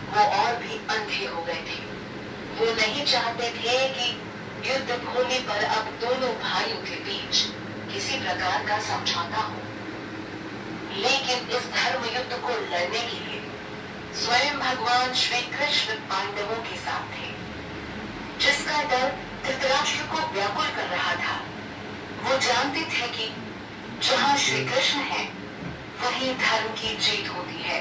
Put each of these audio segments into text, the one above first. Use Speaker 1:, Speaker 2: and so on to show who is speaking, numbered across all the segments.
Speaker 1: वो और भी अंधे हो गए थे। वो नहीं चाहते थे कि युद्ध भूमि पर अब दोनों भाइयों के बीच किसी प्रकार का समझौता हो। लेकिन इस धर्म युद्ध को लड़ने के लिए स्वयं भगवान श्री कृष्ण पांडवों के साथ थे, जिसका डर धृतराष्ट्र को व्याकुल कर रहा था। वो जानते थे कि जहां श्री कृष्ण है वहीं धर्म की जीत होती है।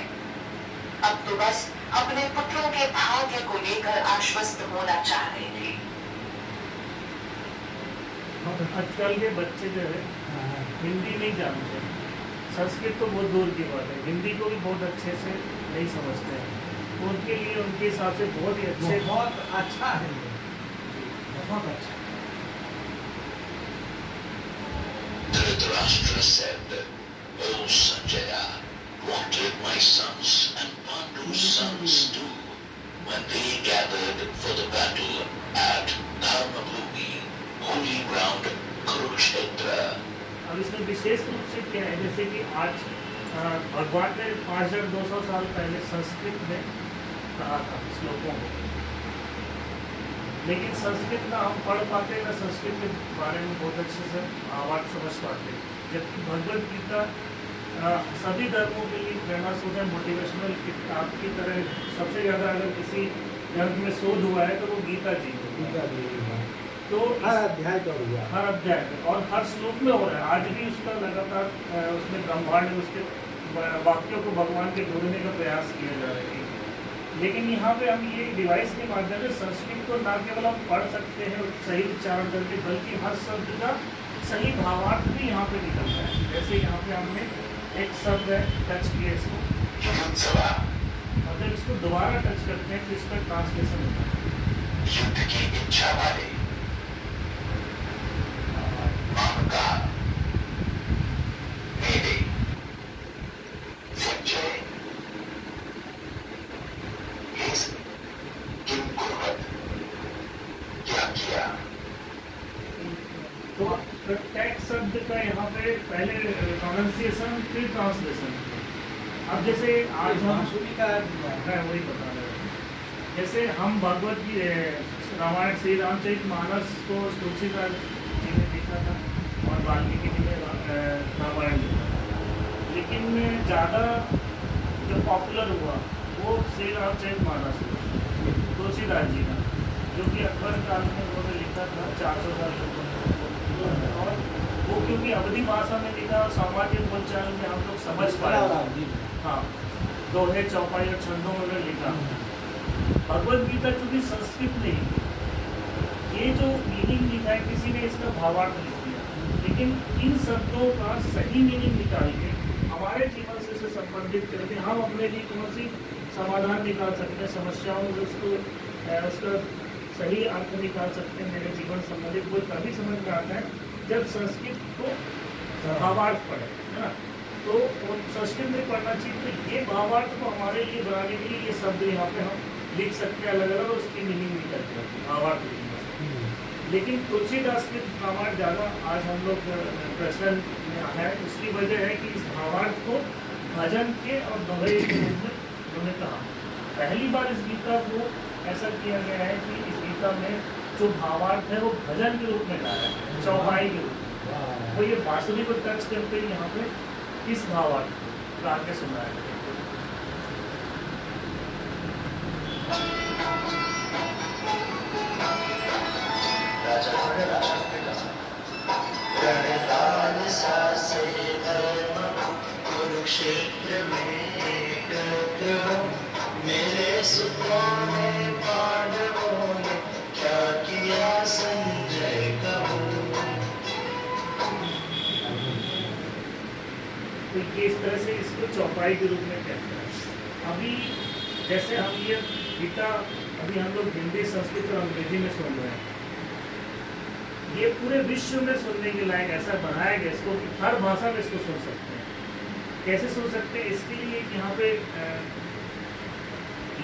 Speaker 1: अब तो बस अपने पुत्रों के भाग्य को लेकर आश्वस्त होना चाह रहे थे।
Speaker 2: आजकल के बच्चे जो है हिंदी नहीं जानते, संस्कृत तो बहुत दूर की बात है, हिंदी को भी बहुत अच्छे से नहीं समझते हैं। उनके लिए उनके हिसाब से बहुत ही अच्छे,
Speaker 3: बहुत अच्छा है, बहुत अच्छा।
Speaker 4: Dhritarashtra said, "O Sanjaya, what did my sons and Pandu's sons do when they gathered for the battle at Dharmabhumi, holy ground Kurukshetra?"
Speaker 2: अब इसमें विशेष रूप से क्या है, जैसे कि आज भगवान ने 5200 साल पहले संस्कृत में कहा था श्लोकों को, लेकिन संस्कृत ना हम पढ़ पाते ना संस्कृत के बारे में बहुत अच्छे से भावार्थ समझ पाते। जबकि भगवद गीता सभी धर्मों के लिए प्रेरणास्पद है, मोटिवेशनल किताब की तरह। सबसे ज़्यादा अगर किसी ग्रंथ में शोध हुआ है तो वो गीता जी तो
Speaker 3: हर अध्याय का हुआ,
Speaker 2: हर अध्याय में और हर श्लोक में हो रहा है। आज भी उसका लगातार उसमें ब्रह्मांड में उसके वाक्यों को भगवान के जोड़ने का प्रयास किया जा रहा है। लेकिन यहाँ पे हम ये डिवाइस के माध्यम से संस्कृत को न केवल हम पढ़ सकते हैं सही उच्चारण करके, बल्कि हर शब्द का सही भावार्थ भी यहाँ पे निकलता है। जैसे यहाँ पे हमने एक शब्द है टच किया इसको, मतलब इसको दोबारा टच करते हैं तो इसका ट्रांसलेशन होता है
Speaker 4: युद्ध की इच्छा वाले मामका मेरे संजय किम कुर्वत क्या किया।
Speaker 2: तो प्रत्येक शब्द का यहाँ पे पहले प्रोनाउंसिएशन फिर ट्रांसलेशन। अब जैसे आज हम मैं वही बता रहा हूँ, जैसे हम भगवत जी रामायण श्री रामचरितमानस को तुलसीदास जी ने लिखा था और वाल्मीकि जी ने रामायण लिखा था, लेकिन ज़्यादा जो पॉपुलर हुआ वो श्री रामचरितमानस तुलसीदास जी का, जो कि अकबर काल में उन्होंने लिखा था 400 साल पहले। और वो क्योंकि अवधी भाषा में लिखा और सामान्य बोलचाल में हम लोग समझ पाए, हाँ, दोहे चौपाई और छंदों में लिखा। भगवद गीता चूंकि संस्कृत नहीं थी, ये जो मीनिंग लिखा है किसी ने इसका भावार्थ लिख दिया, लेकिन इन शब्दों का सही मीनिंग निकाल के हमारे जीवन से संबंधित करके हम अपने लिए कौन सी समाधान निकाल सकते हैं, समस्याओं में उसका सही अर्थ निकाल सकते हैं मेरे जीवन संबंधित। वो तभी समझ में आता है जब संस्कृत को भावार्थ पढ़े, है ना। तो संस्कृत में पढ़ना चाहिए। तो ये भावार्थ को हमारे लिए बनाने के लिए ये शब्द यहाँ पे हम लिख सकते हैं अलग अलग, और उसकी मीनिंग निकलती है भावार्थ लिखने से। लेकिन तुलसीदास के भावार्थ ज़्यादा आज हम लोग प्रचलन में है। उसकी वजह है कि इस भावार्थ को भजन के और दोहे के रूप में उन्होंने कहा। पहली बार इस गीता को ऐसा किया गया है कि इस गीता में जो भावार्थ है वो भजन के रूप में गाया है, चौपाई के रूप में। वो ये बांसुरी को टच करते ही यहाँ पे इस भावार्थ को गा के सुनाया है।
Speaker 4: कुरुक्षेत्र में मेरे सुतों ने पांडवों ने क्या किया संजय कहो।
Speaker 2: तो ये इस तरह से इसको चौपाई के रूप में कहते हैं। अभी जैसे हम ये गीता अभी हम लोग हिंदी, संस्कृत और अंग्रेजी में सुन रहे हैं, ये पूरे विश्व में सुनने के लायक ऐसा बनाया गया इसको कि हर भाषा में इसको सुन सकते हैं। कैसे सुन सकते हैं, इसके लिए यहाँ पे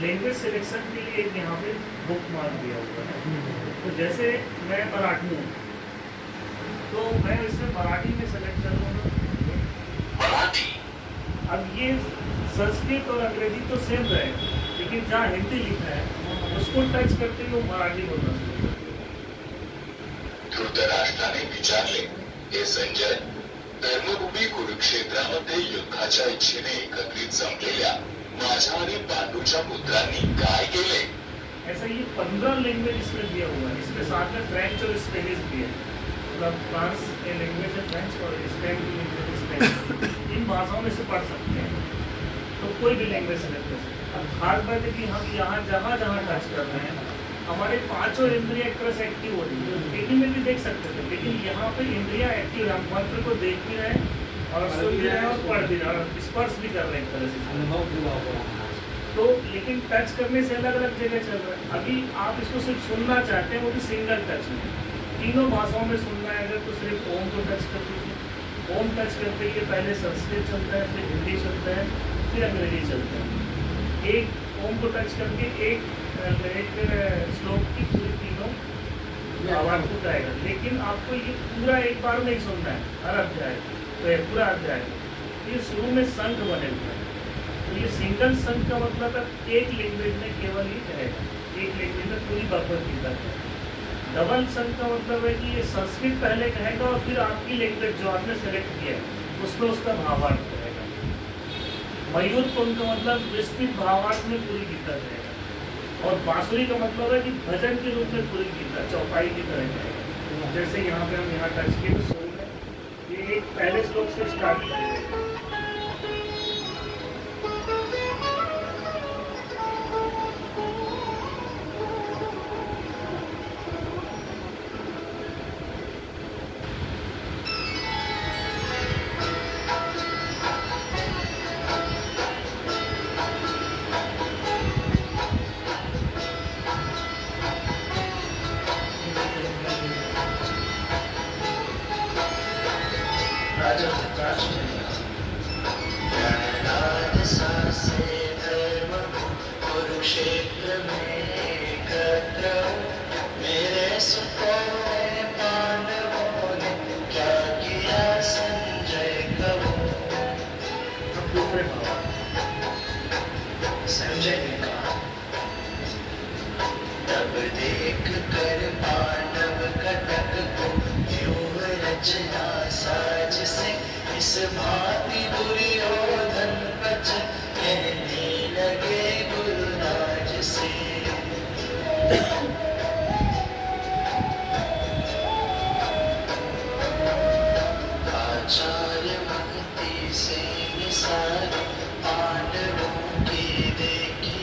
Speaker 2: लैंग्वेज सिलेक्शन के लिए एक यहाँ पे बुक मार्क दिया हुआ है। तो जैसे मैं मराठी हूँ तो मैं इसमें मराठी में सेलेक्ट करूँगा। अब ये संस्कृत और अंग्रेजी तो सेम रहेगा, लेकिन लेकिन जहाँ हिंदी लिखा है उसको टच करते ही वो मराठी बोलना शुरू करते हैं।
Speaker 4: धृतराष्ट्राने विचारले, हे संजय, धर्मभूमी कुरुक्षेत्रामध्ये युद्धाच्या इच्छेने एकत्रित जमलेल्या माझ्या आणि पांडूच्या पुत्रांनी काय केले?
Speaker 2: ऐसा ये 15 लैंग्वेज इसमें दिया हुआ है। इसके साथ में फ्रेंच और स्पेनिश भी है, मतलब फ्रांस के लैंग्वेज है फ्रेंच और स्पेन की लैंग्वेज स्पेनिश। इन भाषाओं में से पढ़ सकते हैं, तो कोई भी लैंग्वेज सेलेक्ट कर सकते हैं। अब खास बात है कि हम यहाँ जहाँ जहाँ टच कर रहे हैं हमारे पांचों इंद्रियाँ एक तरह से एक्टिव हो रही है। पेटी में भी देख सकते थे, लेकिन यहाँ पे इंद्रियाँ एक्टिव है, हम मंत्र को देख भी रहे हैं और सुन भी रहे हैं और पढ़ भी रहे हैं और स्पर्श भी कर रहे हैं एक तरह से
Speaker 3: अनुभव पूरा हो रहा है।
Speaker 2: तो लेकिन टच करने से अलग अलग जगह चल रहा है। अभी आप इसको सिर्फ सुनना चाहते हैं, वो भी सिंगल टच में, तीनों भाषाओं में सुनना है अगर तो सिर्फ ओम को टच कर दीजिए। ओम टच करते ही पहले संस्कृत चलता है, फिर हिंदी चलता है, फिर अंग्रेजी चलता है। एक ओम को टच करके एक श्लोक की पूरी तीनों आवाज को गाएगा, लेकिन आपको ये पूरा एक बार नहीं सुनना है हर अध्याय, तो ये पूरा अध्याय ये शुरू में संघ बने हुए हैं। तो ये सिंगल संघ का मतलब है एक लैंग्वेज में केवल ही कहेगा, एक लैंग्वेज में पूरी भगवत गीता है। डबल संघ का मतलब है कि ये संस्कृत पहले कहेगा और फिर आपकी लैंग्वेज जो आपने सेलेक्ट किया है उसमें उसका भावार्थ कहेगा। मयूर कुंड का मतलब विस्तृत भावार्थ में पूरी गीता कहेगा, और बांसुरी का मतलब है कि भजन के रूप में पूरी गीता चौपाई की तरह कहेगा। जैसे यहाँ पे हम यहाँ टच किए तो सुन रहे, ये एक पहले श्लोक से स्टार्ट करेंगे।
Speaker 5: कुरुक्षेत्र में एकत्र मेरे सुपुत्र पांडवों ने क्या किया संजय कहो।
Speaker 2: दूसरे भाव
Speaker 5: संजय ने कहा, तब देख कर पांडव कटक को व्यूह रचना साज से इस भांति दुर्योधन बच कहने लगे गुरुराज से। आचार्य भक्ति से निसार पांडवों की देखी,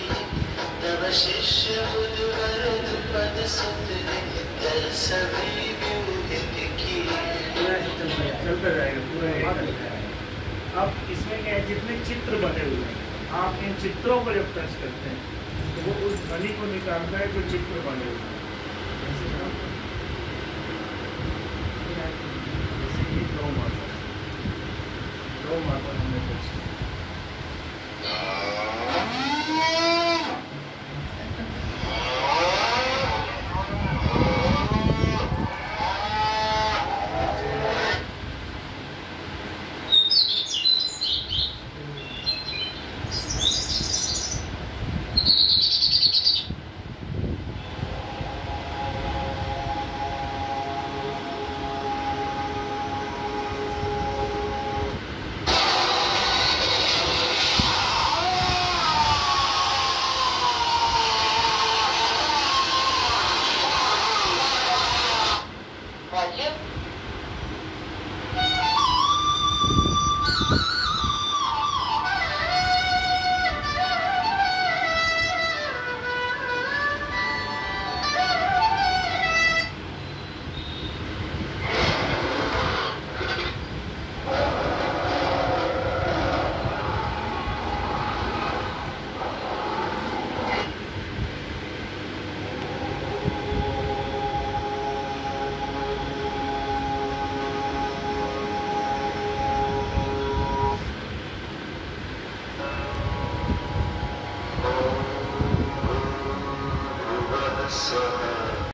Speaker 5: तब शिष्य बुधवर द्रुपद सुत ने दल सभी व्यूहित की।
Speaker 2: चलता जाएगा पूरा एक। अब इसमें क्या है, जितने चित्र बने हुए हैं आप इन चित्रों को जब टच करते हैं तो वो उस ध्वनि को निकालता है जो चित्र बने हुए हैं। जैसे ये गौ माता हमने टच किया।